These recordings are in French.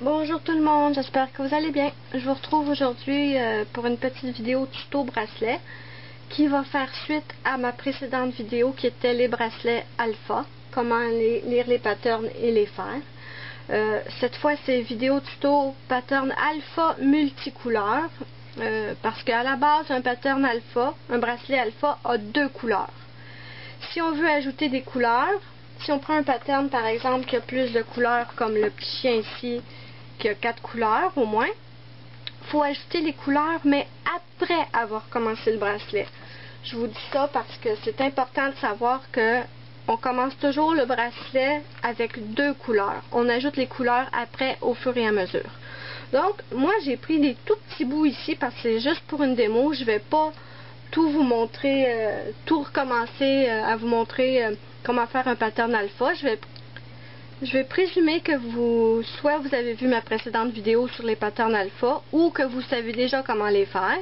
Bonjour tout le monde, j'espère que vous allez bien. Je vous retrouve aujourd'hui pour une petite vidéo tuto bracelet qui va faire suite à ma précédente vidéo qui était les bracelets alpha, comment lire les patterns et les faire. Cette fois c'est vidéo tuto pattern alpha multicouleur parce qu'à la base un pattern alpha, un bracelet alpha a deux couleurs. Si on veut ajouter des couleurs, si on prend un pattern par exemple qui a plus de couleurs comme le petit chien ici qui a 4 couleurs au moins, il faut ajouter les couleurs mais après avoir commencé le bracelet. Je vous dis ça parce que c'est important de savoir que on commence toujours le bracelet avec deux couleurs. On ajoute les couleurs après au fur et à mesure. Donc moi j'ai pris des tout petits bouts ici parce que c'est juste pour une démo. Je vais pas tout vous montrer, tout recommencer à vous montrer comment faire un pattern alpha. Je vais présumer que soit vous avez vu ma précédente vidéo sur les patterns alpha ou que vous savez déjà comment les faire.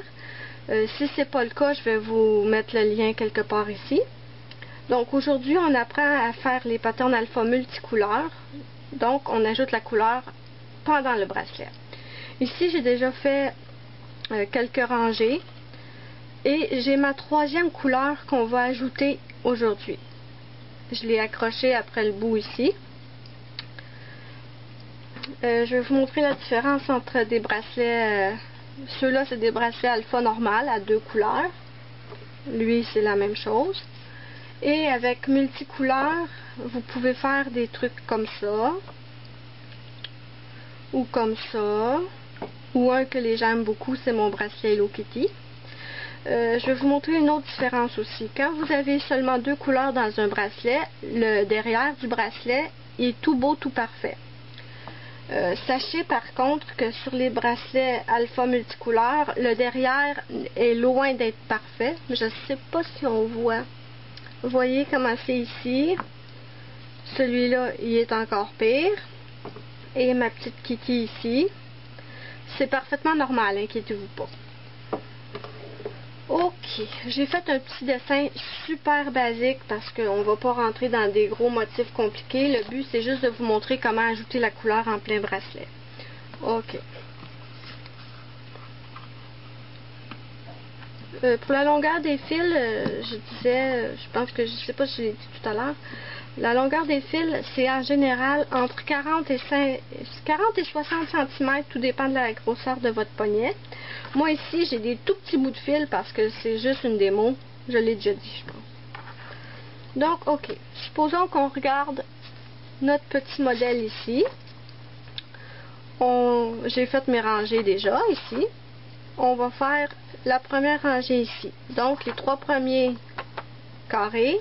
Si c'est pas le cas, je vais vous mettre le lien quelque part ici. Donc aujourd'hui, on apprend à faire les patterns alpha multicouleurs. Donc on ajoute la couleur pendant le bracelet. Ici, j'ai déjà fait quelques rangées. Et j'ai ma troisième couleur qu'on va ajouter aujourd'hui. Je l'ai accrochée après le bout ici. Je vais vous montrer la différence entre des bracelets. Ceux-là, c'est des bracelets alpha normal à deux couleurs. Lui, c'est la même chose. Et avec multicouleur, vous pouvez faire des trucs comme ça. Ou comme ça. Ou un que les gens aiment beaucoup, c'est mon bracelet Hello Kitty. Je vais vous montrer une autre différence aussi. Quand vous avez seulement deux couleurs dans un bracelet, le derrière du bracelet est tout beau, tout parfait. Sachez par contre que sur les bracelets alpha multicouleurs, le derrière est loin d'être parfait. Je ne sais pas si on voit. Vous voyez comment c'est ici. Celui-là, il est encore pire. Et ma petite Kitty ici. C'est parfaitement normal, inquiétez-vous pas. Ok, j'ai fait un petit dessin super basique parce qu'on ne va pas rentrer dans des gros motifs compliqués. Le but, c'est juste de vous montrer comment ajouter la couleur en plein bracelet. Ok. Pour la longueur des fils, je disais, je pense que je sais pas si je l'ai dit tout à l'heure, la longueur des fils, c'est en général entre 40 et 60 cm, tout dépend de la grosseur de votre poignet. Moi ici, j'ai des tout petits bouts de fil parce que c'est juste une démo. Je l'ai déjà dit, je pense. Donc, ok. Supposons qu'on regarde notre petit modèle ici. J'ai fait mes rangées déjà ici. On va faire la première rangée ici. Donc, les trois premiers carrés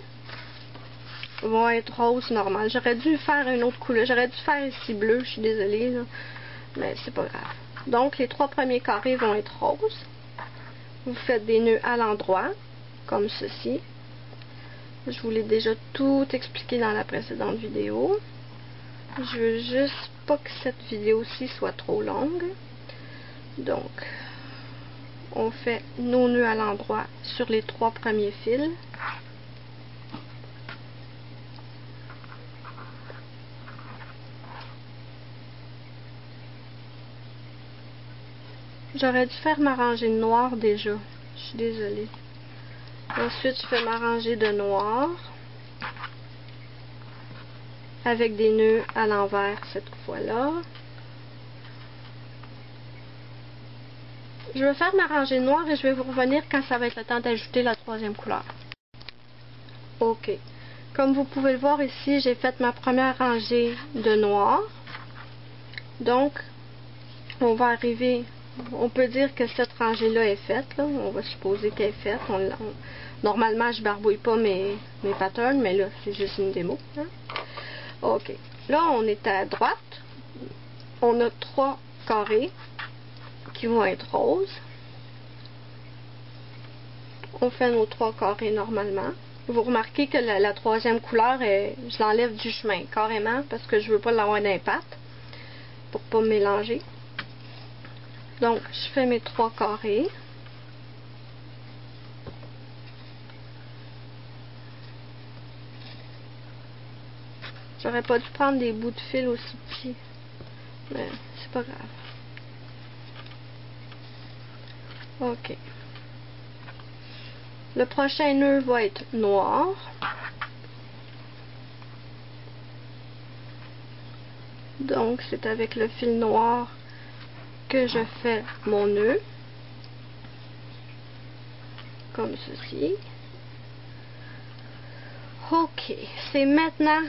vont être rose normal. J'aurais dû faire une autre couleur. J'aurais dû faire ici bleu. Je suis désolée, là. Mais c'est pas grave. Donc, les trois premiers carrés vont être roses. Vous faites des nœuds à l'endroit, comme ceci. Je vous l'ai déjà tout expliqué dans la précédente vidéo. Je veux juste pas que cette vidéo-ci soit trop longue. Donc, on fait nos nœuds à l'endroit sur les trois premiers fils. J'aurais dû faire ma rangée de noir déjà. Je suis désolée. Ensuite, je fais ma rangée de noir. Avec des nœuds à l'envers cette fois-là. Je vais faire ma rangée de noir et je vais vous revenir quand ça va être le temps d'ajouter la troisième couleur. Ok. Comme vous pouvez le voir ici, j'ai fait ma première rangée de noir. Donc, on va arriver... On peut dire que cette rangée-là est faite. Là. On va supposer qu'elle est faite. Normalement, je barbouille pas mes patterns, mais là, c'est juste une démo. Hein? Ok. Là, on est à droite. On a trois carrés qui vont être roses. On fait nos trois carrés normalement. Vous remarquez que la troisième couleur, je l'enlève du chemin carrément parce que je veux pas l'avoir d'impact pour pas me mélanger. Donc, je fais mes trois carrés. J'aurais pas dû prendre des bouts de fil aussi petits. mais c'est pas grave. Ok. Le prochain nœud va être noir. Donc, c'est avec le fil noir que je fais mon nœud. Comme ceci. Ok, c'est maintenant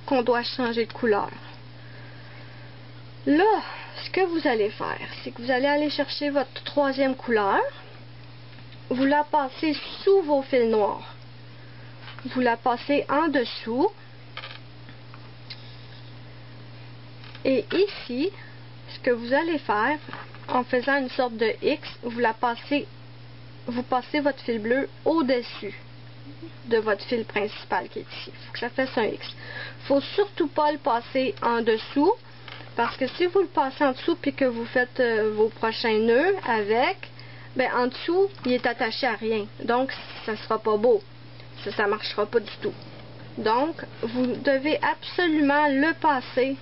qu'on doit changer de couleur. Là, ce que vous allez faire, c'est que vous allez aller chercher votre troisième couleur. Vous la passez sous vos fils noirs. Vous la passez en dessous. Et ici, ce que vous allez faire, en faisant une sorte de X, vous passez votre fil bleu au-dessus de votre fil principal qui est ici. Il faut que ça fasse un X. Il ne faut surtout pas le passer en dessous, parce que si vous le passez en dessous puis que vous faites vos prochains nœuds avec, ben en dessous, il est attaché à rien. Donc, ça ne sera pas beau. Ça ne marchera pas du tout. Donc, vous devez absolument le passer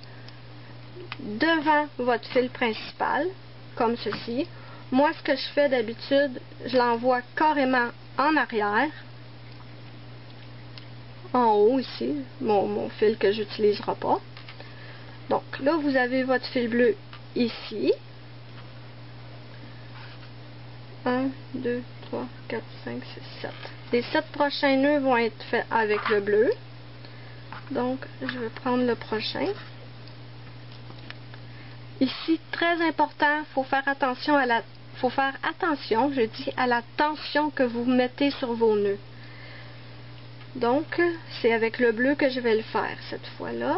devant votre fil principal, comme ceci. Moi, ce que je fais d'habitude, je l'envoie carrément en arrière, en haut ici, mon fil que j'utiliserai pas. Donc là, vous avez votre fil bleu ici. 1, 2, 3, 4, 5, 6, 7. Les 7 prochains nœuds vont être faits avec le bleu. Donc, je vais prendre le prochain. Ici, très important, faut faire attention à la tension que vous mettez sur vos nœuds. Donc, c'est avec le bleu que je vais le faire cette fois-là.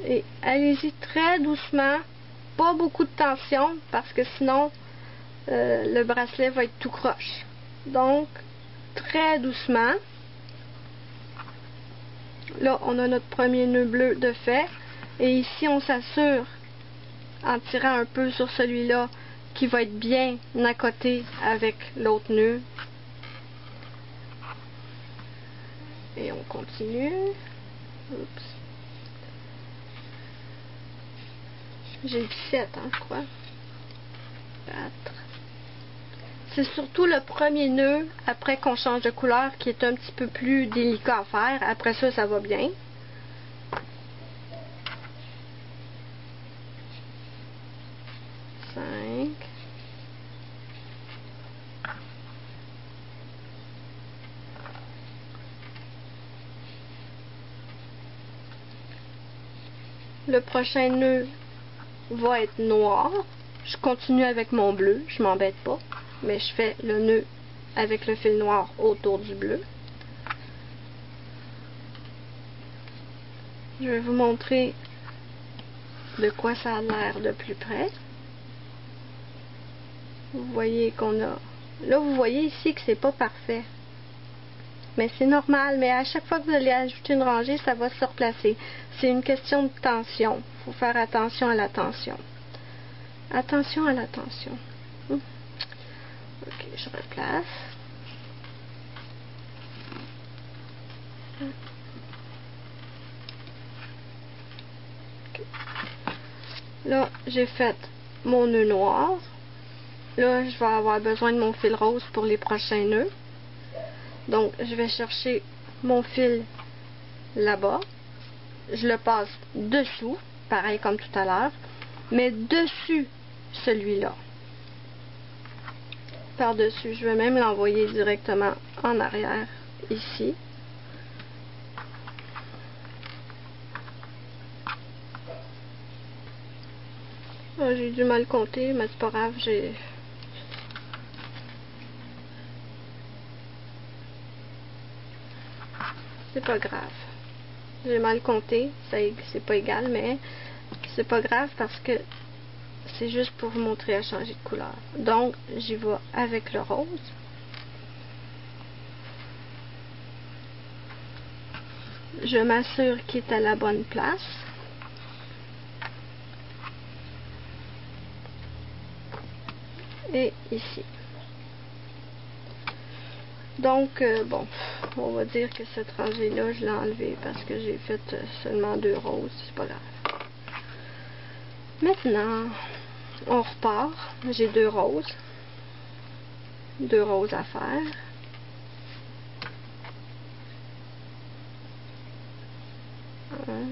Et allez-y très doucement, pas beaucoup de tension, parce que sinon, le bracelet va être tout croche. Donc, très doucement. Là, on a notre premier nœud bleu de fait. Et ici, on s'assure, en tirant un peu sur celui-là, qui va être bien accoté avec l'autre nœud. Et on continue. Oups. J'ai 17, hein, je crois. 4. C'est surtout le premier nœud, après qu'on change de couleur, qui est un petit peu plus délicat à faire. Après ça, ça va bien. Le prochain nœud va être noir. Je continue avec mon bleu, je m'embête pas, mais je fais le nœud avec le fil noir autour du bleu. Je vais vous montrer de quoi ça a l'air de plus près. Vous voyez qu'on a... Là, vous voyez ici que c'est pas parfait. Mais c'est normal, mais à chaque fois que vous allez ajouter une rangée, ça va se replacer. C'est une question de tension. Il faut faire attention à la tension. Attention à la tension. Ok, je replace. Okay. Là, j'ai fait mon nœud noir. Là, je vais avoir besoin de mon fil rose pour les prochains nœuds. Donc, je vais chercher mon fil là-bas. Je le passe dessous, pareil comme tout à l'heure, mais dessus celui-là. Par-dessus, je vais même l'envoyer directement en arrière, ici. Oh, j'ai dû mal compter, mais c'est pas grave, c'est pas grave. J'ai mal compté, c'est pas égal, mais c'est pas grave parce que c'est juste pour vous montrer à changer de couleur. Donc, j'y vais avec le rose. Je m'assure qu'il est à la bonne place. Et ici. Donc, bon, on va dire que cette rangée-là, je l'ai enlevée parce que j'ai fait seulement 2 roses. C'est pas grave. Maintenant, on repart. J'ai deux roses à faire. Un.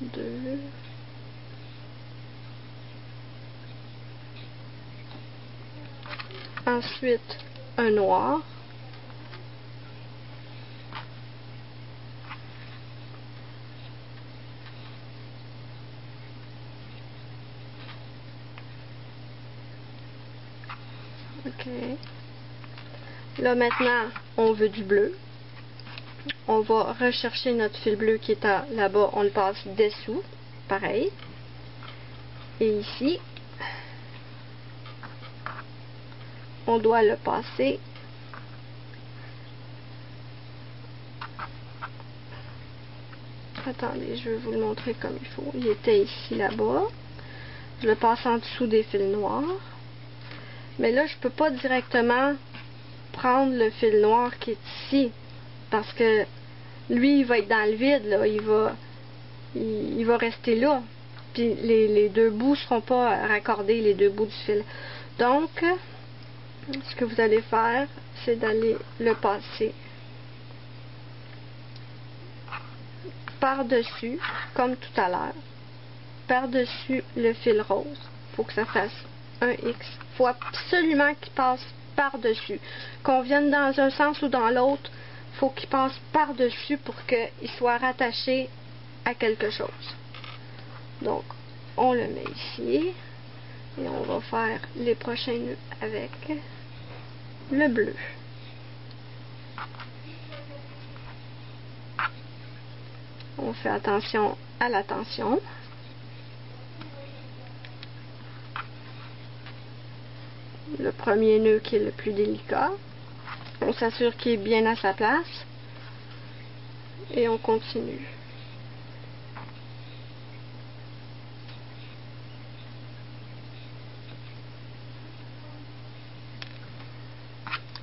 Deux. Ensuite, un noir. Ok. Là maintenant, on veut du bleu. On va rechercher notre fil bleu qui est là-bas, on le passe dessous, pareil. Et ici, on doit le passer attendez, je vais vous le montrer comme il faut. Il était ici, là-bas. Je le passe en dessous des fils noirs. Mais là, je peux pas directement prendre le fil noir qui est ici. Parce que lui, il va être dans le vide, là. Il va rester là. Puis les deux bouts ne seront pas raccordés, les deux bouts du fil. Donc, ce que vous allez faire, c'est d'aller le passer par-dessus, comme tout à l'heure, par-dessus le fil rose. Il faut que ça fasse un X. Il faut absolument qu'il passe par-dessus. Qu'on vienne dans un sens ou dans l'autre, il faut qu'il passe par-dessus pour qu'il soit rattaché à quelque chose. Donc, on le met ici. Et on va faire les prochains nœuds avec le bleu. On fait attention à la tension. Le premier nœud qui est le plus délicat. On s'assure qu'il est bien à sa place. Et on continue.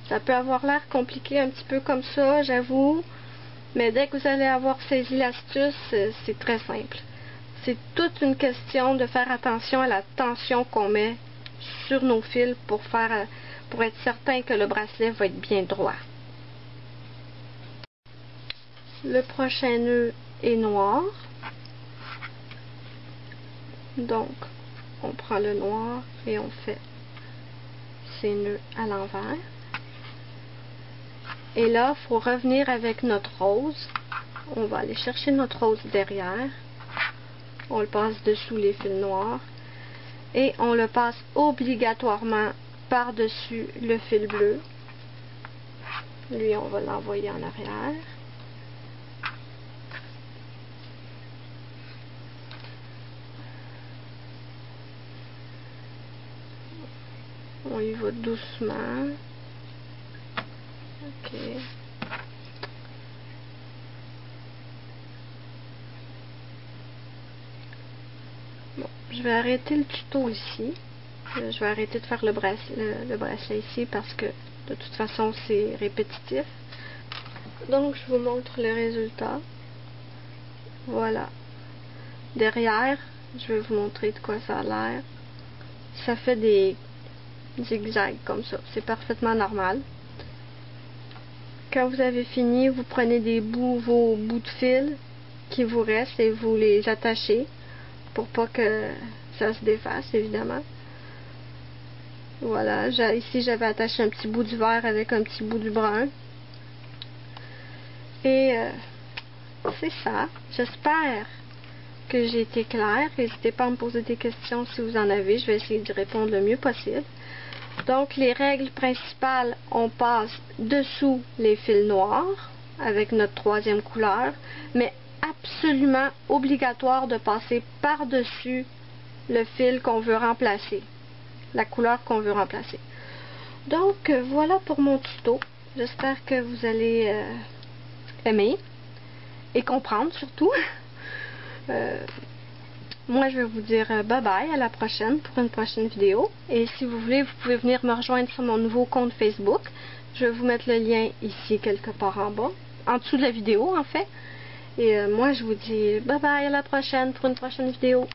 Ça peut avoir l'air compliqué un petit peu comme ça, j'avoue. Mais dès que vous allez avoir saisi l'astuce, c'est très simple. C'est toute une question de faire attention à la tension qu'on met sur nos fils pour être certain que le bracelet va être bien droit. Le prochain nœud est noir. Donc, on prend le noir et on fait ces nœuds à l'envers. Et là, il faut revenir avec notre rose. On va aller chercher notre rose derrière. On le passe dessous les fils noirs. Et on le passe obligatoirement par-dessus le fil bleu. Lui, on va l'envoyer en arrière. On y va doucement. Ok. Bon, je vais arrêter le tuto ici. Je vais arrêter de faire le bracelet ici parce que de toute façon c'est répétitif. Donc je vous montre le résultat. Voilà. Derrière, je vais vous montrer de quoi ça a l'air. Ça fait des zigzags comme ça. C'est parfaitement normal. Quand vous avez fini, vous prenez vos bouts de fil qui vous restent et vous les attachez pour pas que ça se défasse, évidemment. Voilà, ici j'avais attaché un petit bout du vert avec un petit bout du brun. Et c'est ça. J'espère que j'ai été claire. N'hésitez pas à me poser des questions si vous en avez. Je vais essayer d'y répondre le mieux possible. Donc, les règles principales, on passe dessous les fils noirs avec notre troisième couleur, mais absolument obligatoire de passer par-dessus le fil qu'on veut remplacer, la couleur qu'on veut remplacer. Donc, voilà pour mon tuto. J'espère que vous allez aimer et comprendre surtout. Moi, je vais vous dire bye bye, à la prochaine pour une prochaine vidéo. Et si vous voulez, vous pouvez venir me rejoindre sur mon nouveau compte Facebook. Je vais vous mettre le lien ici quelque part en bas. en dessous de la vidéo en fait. Et moi je vous dis bye bye, à la prochaine pour une prochaine vidéo.